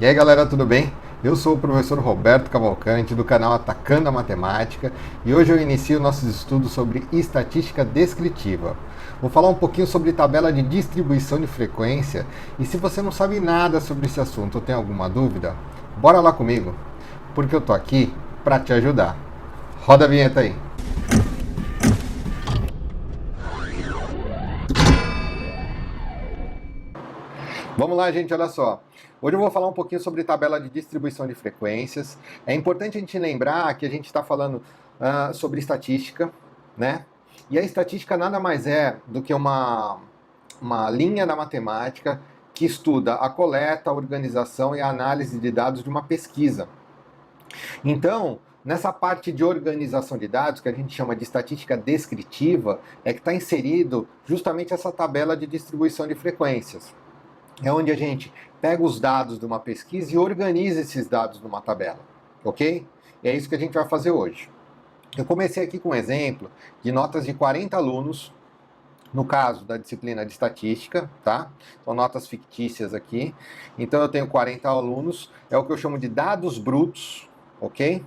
E aí galera, tudo bem? Eu sou o professor Roberto Cavalcante do canal Atacando a Matemática e hoje eu inicio nossos estudos sobre estatística descritiva. Vou falar um pouquinho sobre tabela de distribuição de frequência e se você não sabe nada sobre esse assunto ou tem alguma dúvida, bora lá comigo, porque eu tô aqui para te ajudar. Roda a vinheta aí. Vamos lá, gente, olha só. Hoje eu vou falar um pouquinho sobre tabela de distribuição de frequências. É importante a gente lembrar que a gente está falando sobre estatística, né? E a estatística nada mais é do que uma linha da matemática que estuda a coleta, a organização e a análise de dados de uma pesquisa. Então, nessa parte de organização de dados, que a gente chama de estatística descritiva, é que está inserido justamente essa tabela de distribuição de frequências. É onde a gente pega os dados de uma pesquisa e organiza esses dados numa tabela, ok? E é isso que a gente vai fazer hoje. Eu comecei aqui com um exemplo de notas de 40 alunos, no caso da disciplina de estatística, tá? São notas fictícias aqui. Então eu tenho 40 alunos, é o que eu chamo de dados brutos, ok?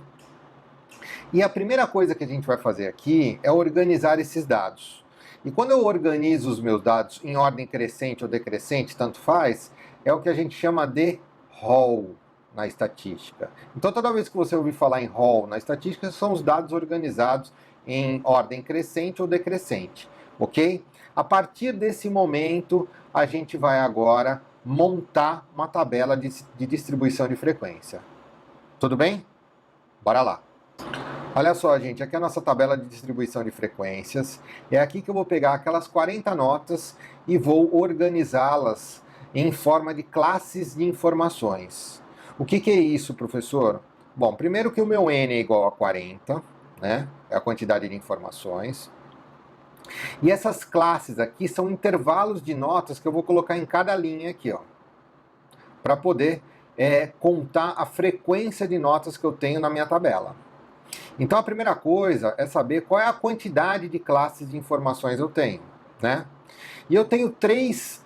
E a primeira coisa que a gente vai fazer aqui é organizar esses dados. E quando eu organizo os meus dados em ordem crescente ou decrescente, tanto faz, é o que a gente chama de rol na estatística. Então, toda vez que você ouvir falar em rol na estatística, são os dados organizados em ordem crescente ou decrescente, ok? A partir desse momento, a gente vai agora montar uma tabela de distribuição de frequência. Tudo bem? Bora lá! Olha só, gente, aqui é a nossa tabela de distribuição de frequências. É aqui que eu vou pegar aquelas 40 notas e vou organizá-las em forma de classes de informações. O que é isso, professor? Bom, primeiro que o meu N é igual a 40, né? É a quantidade de informações. E essas classes aqui são intervalos de notas que eu vou colocar em cada linha aqui, ó, para poder contar a frequência de notas que eu tenho na minha tabela. Então a primeira coisa é saber qual é a quantidade de classes de informações eu tenho, né? E eu tenho três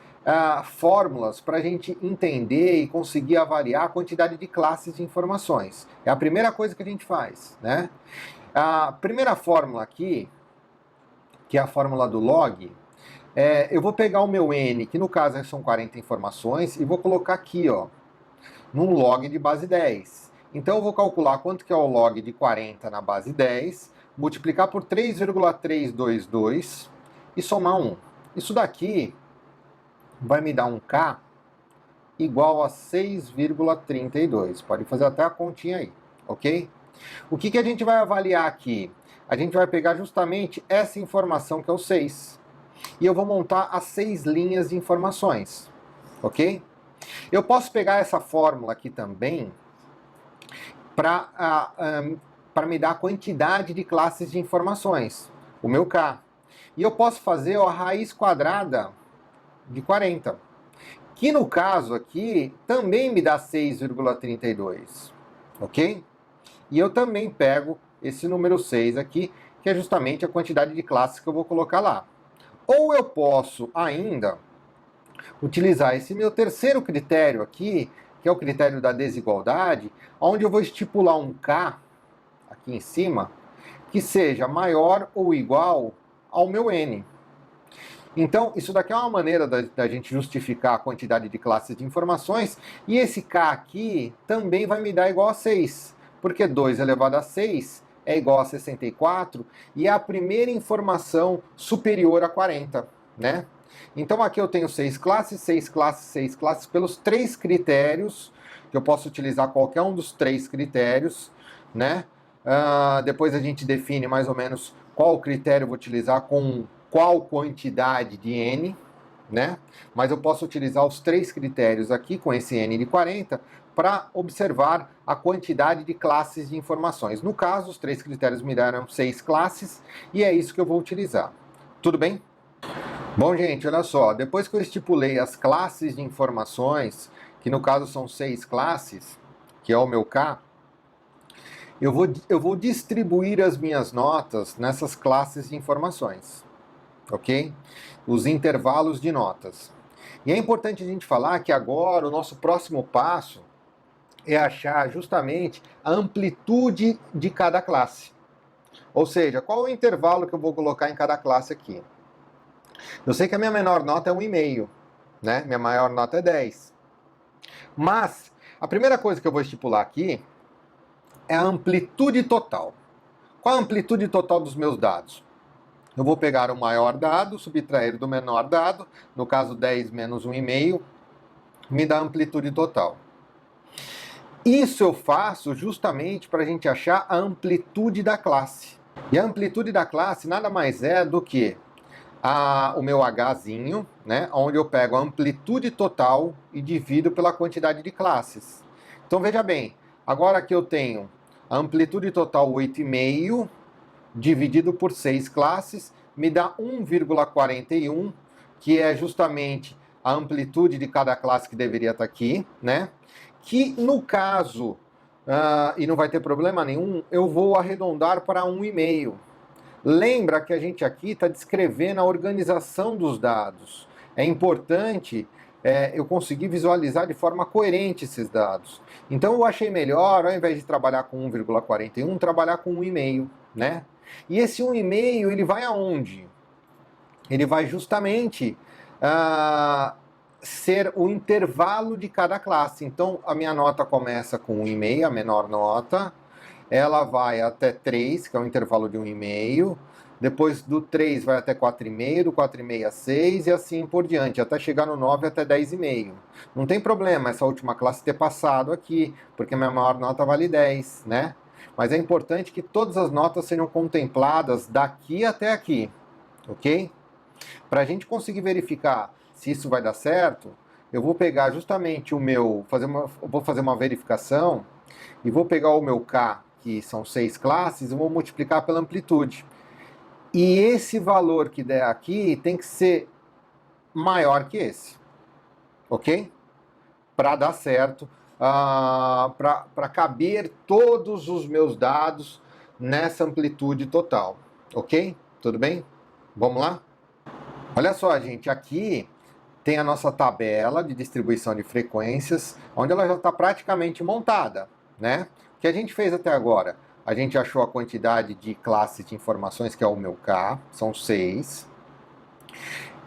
fórmulas para a gente entender e conseguir avaliar a quantidade de classes de informações. É a primeira coisa que a gente faz, né? A primeira fórmula aqui, que é a fórmula do log, eu vou pegar o meu n, que no caso são 40 informações, e vou colocar aqui, ó, num log de base 10. Então eu vou calcular quanto que é o log de 40 na base 10, multiplicar por 3,322 e somar 1. Isso daqui vai me dar um K igual a 6,32. Pode fazer até a continha aí, ok? O que a gente vai avaliar aqui? A gente vai pegar justamente essa informação que é o 6. E eu vou montar as 6 linhas de informações, ok? Eu posso pegar essa fórmula aqui também para me dar a quantidade de classes de informações, o meu K. E eu posso fazer a raiz quadrada de 40, que no caso aqui também me dá 6,32, ok? E eu também pego esse número 6 aqui, que é justamente a quantidade de classes que eu vou colocar lá. Ou eu posso ainda utilizar esse meu terceiro critério aqui, que é o critério da desigualdade, onde eu vou estipular um K, aqui em cima, que seja maior ou igual ao meu N. Então, isso daqui é uma maneira da gente justificar a quantidade de classes de informações, e esse K aqui também vai me dar igual a 6, porque 2 elevado a 6 é igual a 64, e é a primeira informação superior a 40, né? Então aqui eu tenho 6 classes, 6 classes, 6 classes, pelos 3 critérios, que eu posso utilizar qualquer um dos 3 critérios, né? Depois a gente define mais ou menos qual critério eu vou utilizar com qual quantidade de N, né? Mas eu posso utilizar os 3 critérios aqui, com esse N de 40, para observar a quantidade de classes de informações. No caso, os 3 critérios me deram 6 classes, e é isso que eu vou utilizar. Tudo bem? Bom, gente, olha só, depois que eu estipulei as classes de informações, que no caso são 6 classes, que é o meu K, eu vou distribuir as minhas notas nessas classes de informações, ok? Os intervalos de notas. E é importante a gente falar que agora o nosso próximo passo é achar justamente a amplitude de cada classe. Ou seja, qual o intervalo que eu vou colocar em cada classe aqui? Eu sei que a minha menor nota é 1,5, né? Minha maior nota é 10. Mas a primeira coisa que eu vou estipular aqui é a amplitude total. Qual a amplitude total dos meus dados? Eu vou pegar o maior dado, subtrair do menor dado, no caso 10 menos 1,5, me dá a amplitude total. Isso eu faço justamente para a gente achar a amplitude da classe. E a amplitude da classe nada mais é do que o meu Hzinho, né, onde eu pego a amplitude total e divido pela quantidade de classes. Então veja bem, agora que eu tenho a amplitude total 8,5 dividido por 6 classes, me dá 1,41, que é justamente a amplitude de cada classe que deveria estar aqui, né? Que no caso, e não vai ter problema nenhum, eu vou arredondar para 1,5. Lembra que a gente aqui está descrevendo a organização dos dados. É importante eu conseguir visualizar de forma coerente esses dados. Então eu achei melhor, ao invés de trabalhar com 1,41, trabalhar com 1,5, né? E esse 1,5 ele vai aonde? Ele vai justamente ser o intervalo de cada classe. Então a minha nota começa com 1,5, a menor nota, ela vai até 3, que é o intervalo de 1,5, depois do 3 vai até 4,5, do 4,5 a 6 e assim por diante, até chegar no 9 até 10,5. Não tem problema essa última classe ter passado aqui, porque minha maior nota vale 10, né? Mas é importante que todas as notas sejam contempladas daqui até aqui, ok? Para a gente conseguir verificar se isso vai dar certo, eu vou pegar justamente o meu, vou fazer uma verificação e vou pegar o meu K, que são 6 classes, e vou multiplicar pela amplitude. E esse valor que der aqui tem que ser maior que esse, ok? Para dar certo, para caber todos os meus dados nessa amplitude total, ok? Tudo bem? Vamos lá? Olha só, gente, aqui tem a nossa tabela de distribuição de frequências, onde ela já está praticamente montada, né? O que a gente fez até agora? A gente achou a quantidade de classes de informações, que é o meu K, são 6.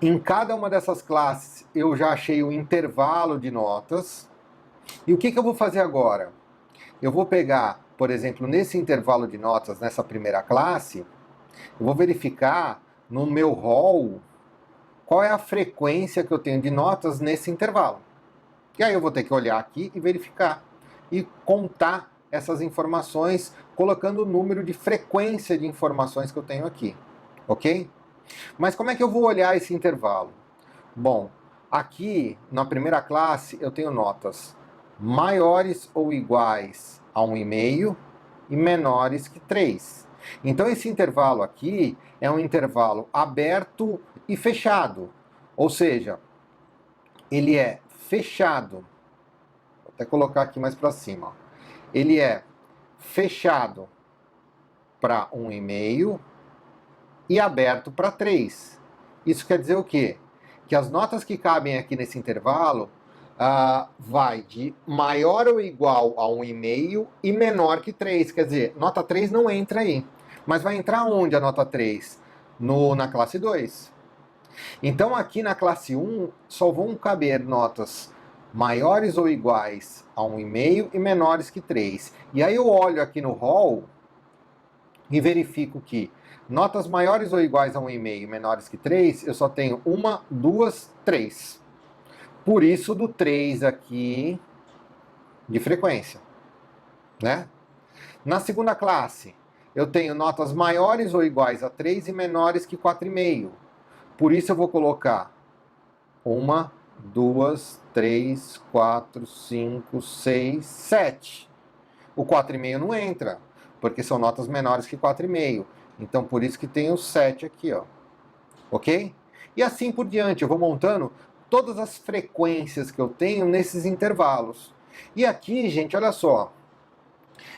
Em cada uma dessas classes, eu já achei o intervalo de notas. E o que eu vou fazer agora? Eu vou pegar, por exemplo, nesse intervalo de notas, nessa primeira classe, eu vou verificar no meu rol qual é a frequência que eu tenho de notas nesse intervalo. E aí eu vou ter que olhar aqui e verificar e contar essas informações, colocando o número de frequência de informações que eu tenho aqui, ok? Mas como é que eu vou olhar esse intervalo? Bom, aqui na primeira classe eu tenho notas maiores ou iguais a 1,5 e menores que 3. Então esse intervalo aqui é um intervalo aberto e fechado, ou seja, ele é fechado. Vou até colocar aqui mais para cima. Ele é fechado para 1,5 e aberto para 3. Isso quer dizer o quê? Que as notas que cabem aqui nesse intervalo vai de maior ou igual a 1,5 e menor que 3. Quer dizer, nota 3 não entra aí. Mas vai entrar onde a nota 3? Na classe 2. Então aqui na classe 1 só vão caber notas maiores ou iguais a 1,5 e menores que 3. E aí eu olho aqui no rol e verifico que notas maiores ou iguais a 1,5 e menores que 3, eu só tenho 1, 2, 3. Por isso do 3 aqui de frequência, né? Na segunda classe, eu tenho notas maiores ou iguais a 3 e menores que 4,5. Por isso eu vou colocar 1, 2, 3, 4, 5, 6, 7. O 4,5 não entra, porque são notas menores que 4,5. Então por isso que tem o 7 aqui, ó. Ok? E assim por diante, eu vou montando todas as frequências que eu tenho nesses intervalos. E aqui, gente, olha só,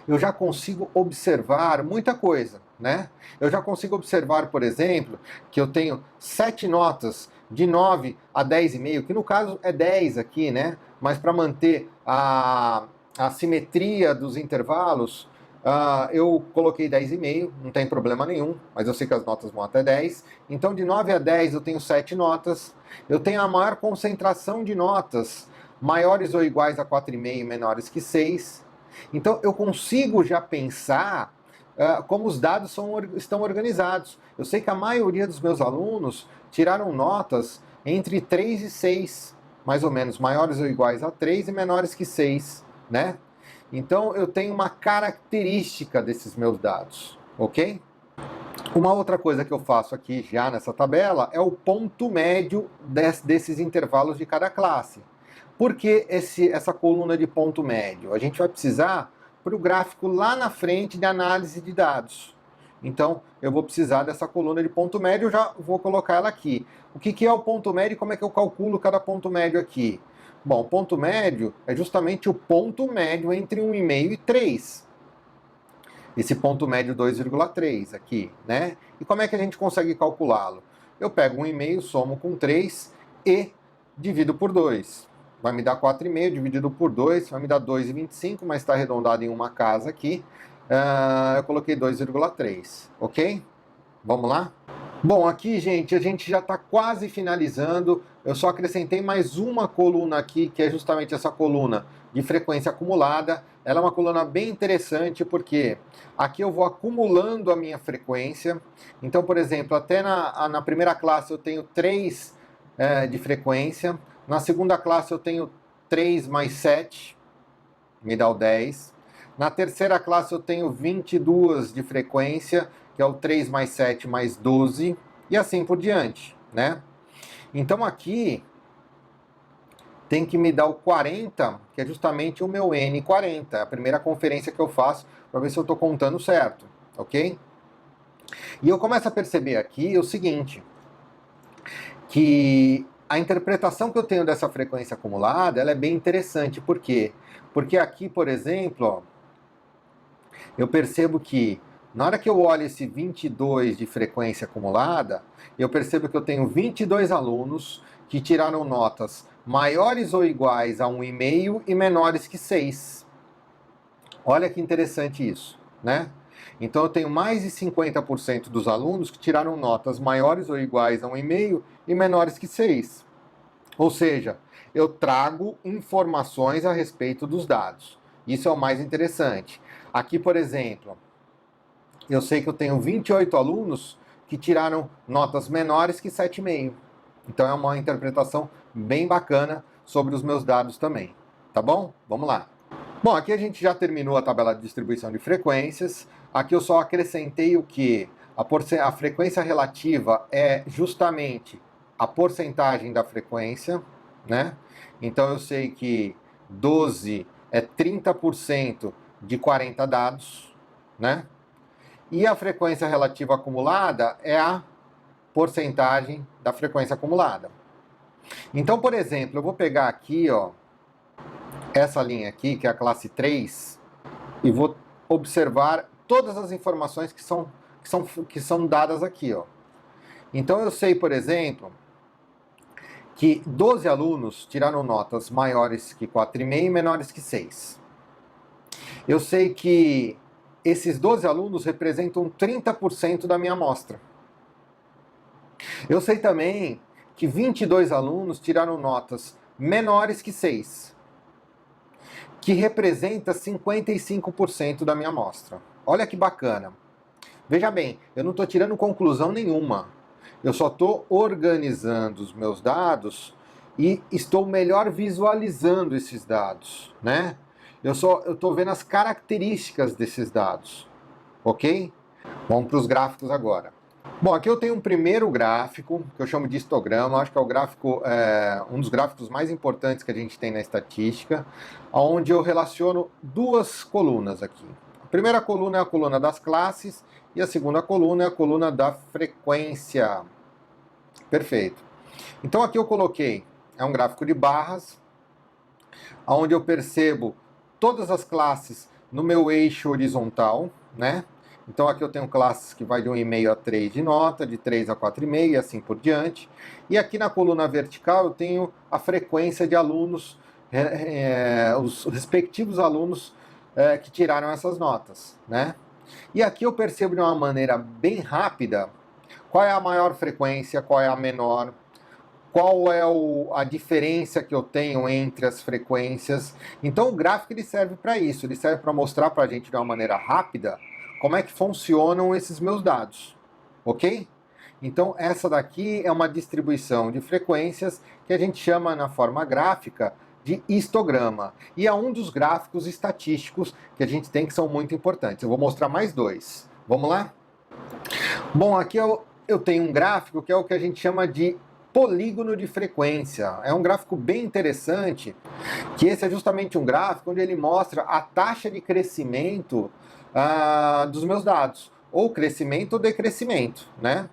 eu já consigo observar muita coisa, né? Eu já consigo observar, por exemplo, que eu tenho 7 notas de 9 a 10,5, que no caso é 10 aqui, né? Mas para manter a simetria dos intervalos, eu coloquei 10,5, não tem problema nenhum, mas eu sei que as notas vão até 10. Então, de 9 a 10, eu tenho 7 notas. Eu tenho a maior concentração de notas, maiores ou iguais a 4,5 e menores que 6. Então, eu consigo já pensar como os dados estão organizados. Eu sei que a maioria dos meus alunos tiraram notas entre 3 e 6, mais ou menos, maiores ou iguais a 3 e menores que 6, né? Então, eu tenho uma característica desses meus dados, ok? Uma outra coisa que eu faço aqui já nessa tabela é o ponto médio desses intervalos de cada classe. Por que essa coluna de ponto médio? A gente vai precisar para o gráfico lá na frente de análise de dados. Então, eu vou precisar dessa coluna de ponto médio, eu já vou colocar ela aqui. O que é o ponto médio e como é que eu calculo cada ponto médio aqui? Bom, o ponto médio é justamente o ponto médio entre 1,5 e 3. Esse ponto médio 2,3 aqui, né? E como é que a gente consegue calculá-lo? Eu pego 1,5, somo com 3 e divido por 2. Vai me dar 4,5 dividido por 2, vai me dar 2,25, mas está arredondado em uma casa aqui. Eu coloquei 2,3, ok? Vamos lá? Bom, aqui, gente, a gente já está quase finalizando. Eu só acrescentei mais uma coluna aqui, que é justamente essa coluna de frequência acumulada. Ela é uma coluna bem interessante, porque aqui eu vou acumulando a minha frequência. Então, por exemplo, até na primeira classe eu tenho 3 de frequência. Na segunda classe eu tenho 3 mais 7, me dá o 10. Na terceira classe eu tenho 22 de frequência, que é o 3 mais 7 mais 12, e assim por diante, né? Então aqui tem que me dar o 40, que é justamente o meu N40, a primeira conferência que eu faço para ver se eu estou contando certo, ok? E eu começo a perceber aqui o seguinte, que a interpretação que eu tenho dessa frequência acumulada, ela é bem interessante. Por quê? Porque aqui, por exemplo, ó, eu percebo que na hora que eu olho esse 22 de frequência acumulada, eu percebo que eu tenho 22 alunos que tiraram notas maiores ou iguais a 1,5 e menores que 6. Olha que interessante isso, né? Então eu tenho mais de 50% dos alunos que tiraram notas maiores ou iguais a 1,5 e menores que 6. Ou seja, eu trago informações a respeito dos dados. Isso é o mais interessante. Aqui, por exemplo, eu sei que eu tenho 28 alunos que tiraram notas menores que 7,5. Então é uma interpretação bem bacana sobre os meus dados também. Tá bom? Vamos lá. Bom, aqui a gente já terminou a tabela de distribuição de frequências. Aqui eu só acrescentei o que? A frequência relativa é justamente a porcentagem da frequência, né? Então eu sei que 12 é 30% de 40 dados, né? E a frequência relativa acumulada é a porcentagem da frequência acumulada. Então, por exemplo, eu vou pegar aqui, ó, essa linha aqui, que é a classe 3, e vou observar todas as informações que são dadas aqui, ó. Então eu sei, por exemplo, que 12 alunos tiraram notas maiores que 4,5 e menores que 6. Eu sei que esses 12 alunos representam 30% da minha amostra. Eu sei também que 22 alunos tiraram notas menores que 6, que representa 55% da minha amostra. Olha que bacana. Veja bem, eu não estou tirando conclusão nenhuma. Eu só estou organizando os meus dados e estou melhor visualizando esses dados, né? Eu estou vendo as características desses dados, ok? Vamos para os gráficos agora. Bom, aqui eu tenho um primeiro gráfico, que eu chamo de histograma. Acho que é o gráfico, um dos gráficos mais importantes que a gente tem na estatística, onde eu relaciono duas colunas aqui. A primeira coluna é a coluna das classes e a segunda coluna é a coluna da frequência. Perfeito. Então aqui eu coloquei, é um gráfico de barras, onde eu percebo todas as classes no meu eixo horizontal, né? Então aqui eu tenho classes que vai de 1,5 a 3 de nota, de 3 a 4,5 e assim por diante. E aqui na coluna vertical eu tenho a frequência de alunos os respectivos alunos que tiraram essas notas, né? E aqui eu percebo de uma maneira bem rápida qual é a maior frequência, qual é a menor, qual é a diferença que eu tenho entre as frequências. Então o gráfico ele serve para isso, ele serve para mostrar para a gente de uma maneira rápida como é que funcionam esses meus dados, ok? Então essa daqui é uma distribuição de frequências que a gente chama na forma gráfica de histograma. E é um dos gráficos estatísticos que a gente tem que são muito importantes. Eu vou mostrar mais dois. Vamos lá? Bom, aqui eu tenho um gráfico que é o que a gente chama de polígono de frequência. É um gráfico bem interessante, que esse é justamente um gráfico onde ele mostra a taxa de crescimento dos meus dados, ou crescimento ou decrescimento, né?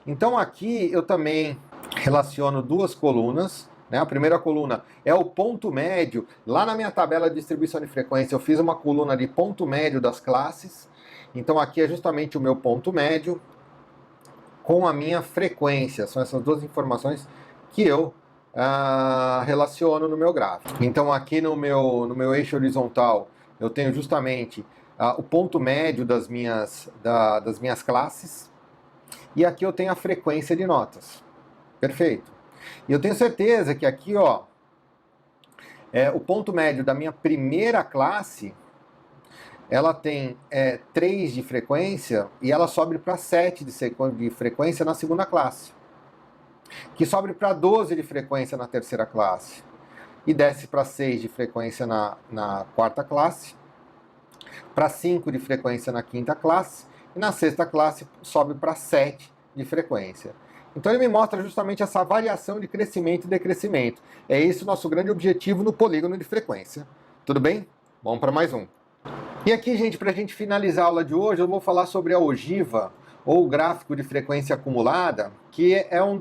Então aqui eu também relaciono duas colunas, né? A primeira coluna é o ponto médio. Lá na minha tabela de distribuição de frequência eu fiz uma coluna de ponto médio das classes. Então aqui é justamente o meu ponto médio com a minha frequência. São essas duas informações que eu relaciono no meu gráfico. Então aqui no meu eixo horizontal eu tenho justamente o ponto médio das minhas classes. E aqui eu tenho a frequência de notas. Perfeito. E eu tenho certeza que aqui, ó, o ponto médio da minha primeira classe, ela tem 3 de frequência e ela sobe para 7 de frequência na segunda classe. Que sobe para 12 de frequência na terceira classe. E desce para 6 de frequência na quarta classe. Para 5 de frequência na quinta classe. E na sexta classe sobe para 7 de frequência. Então ele me mostra justamente essa variação de crescimento e decrescimento. É esse o nosso grande objetivo no polígono de frequência. Tudo bem? Vamos para mais um. E aqui, gente, para a gente finalizar a aula de hoje, eu vou falar sobre a ogiva, ou gráfico de frequência acumulada, que é o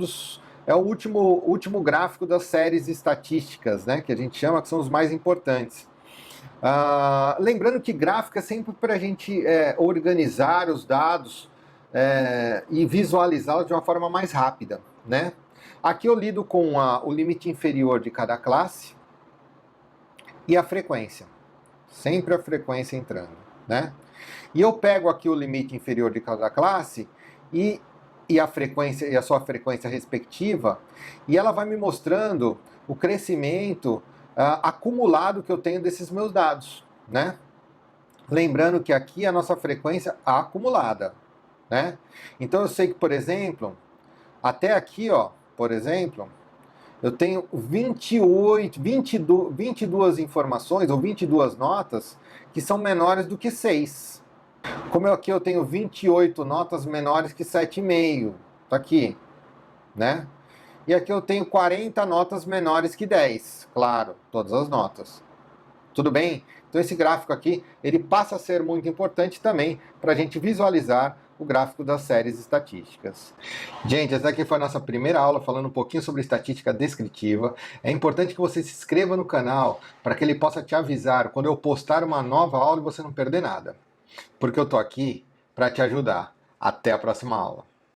último gráfico das séries estatísticas, né, que a gente chama, que são os mais importantes. Lembrando que gráfico é sempre para a gente organizar os dados e visualizá-los de uma forma mais rápida, né? Aqui eu lido com o limite inferior de cada classe e a frequência. Sempre a frequência entrando, né? E eu pego aqui o limite inferior de cada classe e a frequência e a sua frequência respectiva, e ela vai me mostrando o crescimento acumulado que eu tenho desses meus dados, né? Lembrando que aqui é a nossa frequência acumulada, né? Então eu sei que, por exemplo, até aqui, ó, por exemplo, eu tenho 22 informações ou 22 notas que são menores do que 6. Como aqui eu tenho 28 notas menores que 7,5, tá aqui, né? E aqui eu tenho 40 notas menores que 10, claro, todas as notas. Tudo bem? Então esse gráfico aqui, ele passa a ser muito importante também para a gente visualizar o gráfico das séries estatísticas. Gente, essa aqui foi a nossa primeira aula falando um pouquinho sobre estatística descritiva. É importante que você se inscreva no canal para que ele possa te avisar quando eu postar uma nova aula e você não perder nada. Porque eu tô aqui para te ajudar. Até a próxima aula.